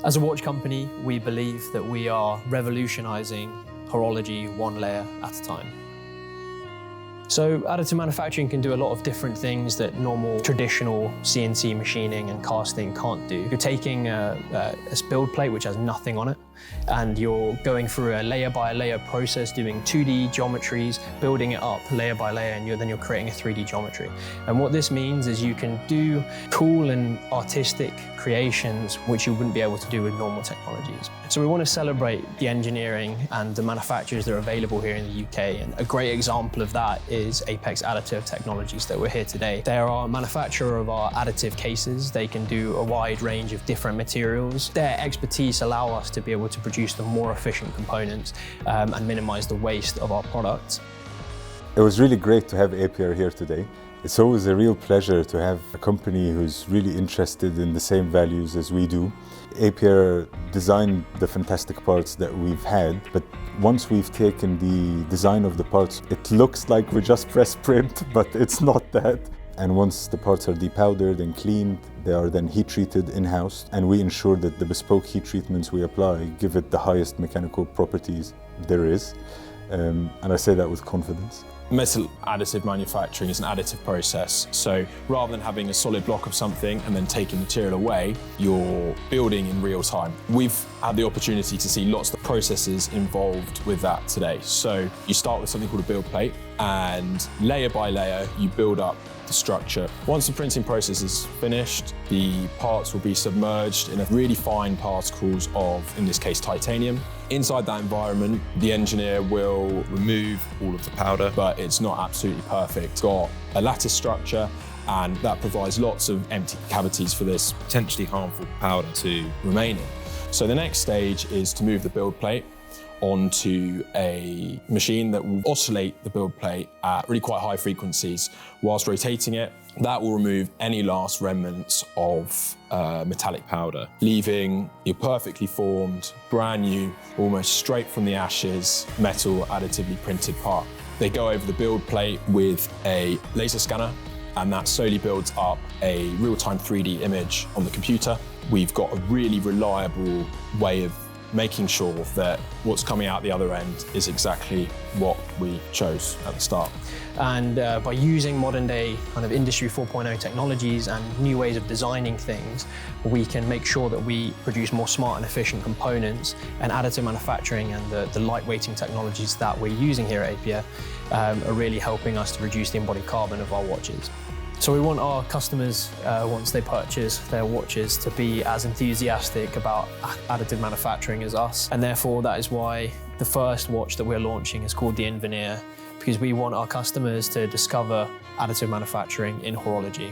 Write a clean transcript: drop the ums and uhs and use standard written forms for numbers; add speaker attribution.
Speaker 1: As a watch company, we believe that we are revolutionizing horology one layer at a time. So additive manufacturing can do a lot of different things that normal traditional CNC machining and casting can't do. You're taking a build plate which has nothing on it, and you're going through a layer by layer process, doing 2D geometries, building it up layer by layer, and then you're creating a 3D geometry. And what this means is you can do cool and artistic creations which you wouldn't be able to do with normal technologies. So we want to celebrate the engineering and the manufacturers that are available here in the UK, and a great example of that is Apex Additive Technologies that we're here today. They are our manufacturer of our additive cases. They can do a wide range of different materials. Their expertise allow us to be able to produce the more efficient components and minimize the waste of our products.
Speaker 2: It was really great to have Apiar here today. It's always a real pleasure to have a company who's really interested in the same values as we do. Apiar designed the fantastic parts that we've had, but once we've taken the design of the parts, it looks like we just press print, but it's not that. And once the parts are depowdered and cleaned, they are then heat treated in-house, and we ensure that the bespoke heat treatments we apply give it the highest mechanical properties there is. And I say that with confidence.
Speaker 3: Metal additive manufacturing is an additive process. So rather than having a solid block of something and then taking material away, you're building in real time. We've had the opportunity to see lots of the processes involved with that today. So you start with something called a build plate, and layer by layer, you build up the structure. Once the printing process is finished, the parts will be submerged in a really fine particles of, in this case, titanium. Inside that environment, the engineer will remove all of the powder, but it's not absolutely perfect. It's got a lattice structure, and that provides lots of empty cavities for this potentially harmful powder to remain in. So the next stage is to move the build plate onto a machine that will oscillate the build plate at really quite high frequencies whilst rotating it. That will remove any last remnants of metallic powder, leaving your perfectly formed, brand new, almost straight from the ashes, metal additively printed part. They go over the build plate with a laser scanner, and that slowly builds up a real-time 3D image on the computer. We've got a really reliable way of making sure that what's coming out the other end is exactly what we chose at the start.
Speaker 1: And by using modern day kind of industry 4.0 technologies and new ways of designing things, we can make sure that we produce more smart and efficient components, and additive manufacturing and the lightweighting technologies that we're using here at Apiar are really helping us to reduce the embodied carbon of our watches. So we want our customers, once they purchase their watches, to be as enthusiastic about additive manufacturing as us. And therefore, that is why the first watch that we're launching is called the Invenire, because we want our customers to discover additive manufacturing in horology.